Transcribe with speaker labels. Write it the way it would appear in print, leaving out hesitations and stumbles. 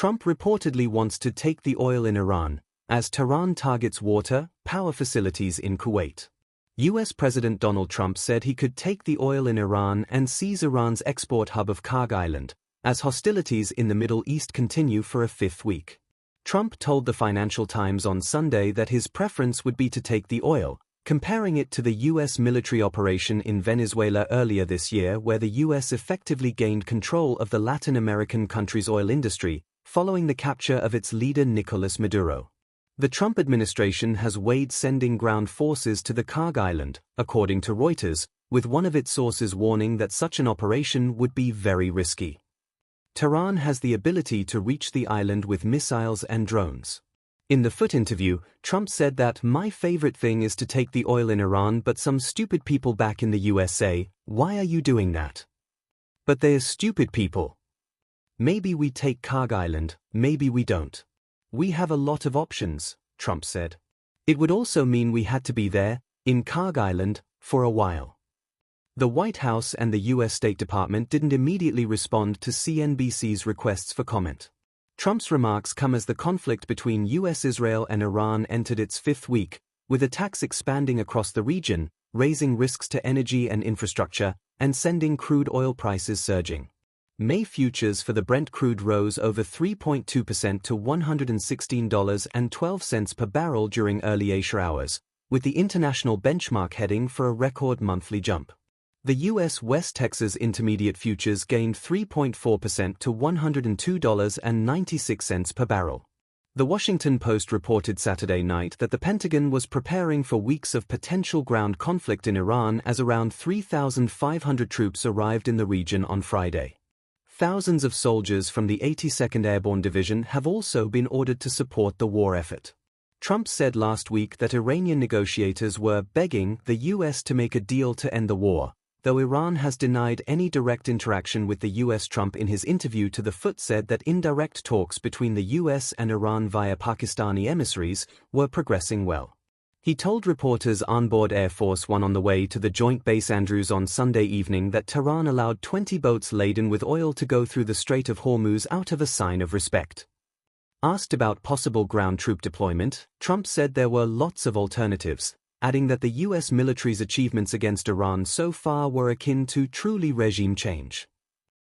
Speaker 1: Trump reportedly wants to take the oil in Iran, as Tehran targets water, power facilities in Kuwait. U.S. President Donald Trump said he could take the oil in Iran and seize Iran's export hub of Kharg Island, as hostilities in the Middle East continue for a fifth week. Trump told the Financial Times on Sunday that his preference would be to take the oil, comparing it to the U.S. military operation in Venezuela earlier this year, where the U.S. effectively gained control of the Latin American country's oil industry, following the capture of its leader Nicolas Maduro. The Trump administration has weighed sending ground forces to the Kharg Island, according to Reuters, with one of its sources warning that such an operation would be very risky. Tehran has the ability to reach the island with missiles and drones. In the Foot interview, Trump said that "My favorite thing is to take the oil in Iran, but some stupid people back in the US say, 'Why are you doing that?' But they're stupid people. Maybe we take Kharg Island, maybe we don't. We have a lot of options," Trump said. It would also mean we had to be there, in Kharg Island, for a while. The White House and the U.S. State Department didn't immediately respond to CNBC's requests for comment. Trump's remarks come as the conflict between U.S., Israel and Iran entered its fifth week, with attacks expanding across the region, raising risks to energy and infrastructure, and sending crude oil prices surging. May futures for the Brent crude rose over 3.2% to $116.12 per barrel during early Asia hours, with the international benchmark heading for a record monthly jump. The U.S. West Texas Intermediate futures gained 3.4% to $102.96 per barrel. The Washington Post reported Saturday night that the Pentagon was preparing for weeks of potential ground conflict in Iran as around 3,500 troops arrived in the region on Friday. Thousands of soldiers from the 82nd Airborne Division have also been ordered to support the war effort. Trump said last week that Iranian negotiators were begging the U.S. to make a deal to end the war, though Iran has denied any direct interaction with the U.S. Trump in his interview to The Foot said that indirect talks between the U.S. and Iran via Pakistani emissaries were progressing well. He told reporters on board Air Force One on the way to the Joint Base Andrews on Sunday evening that Tehran allowed 20 boats laden with oil to go through the Strait of Hormuz out of a sign of respect. Asked about possible ground troop deployment, Trump said there were lots of alternatives, adding that the U.S. military's achievements against Iran so far were akin to truly regime change.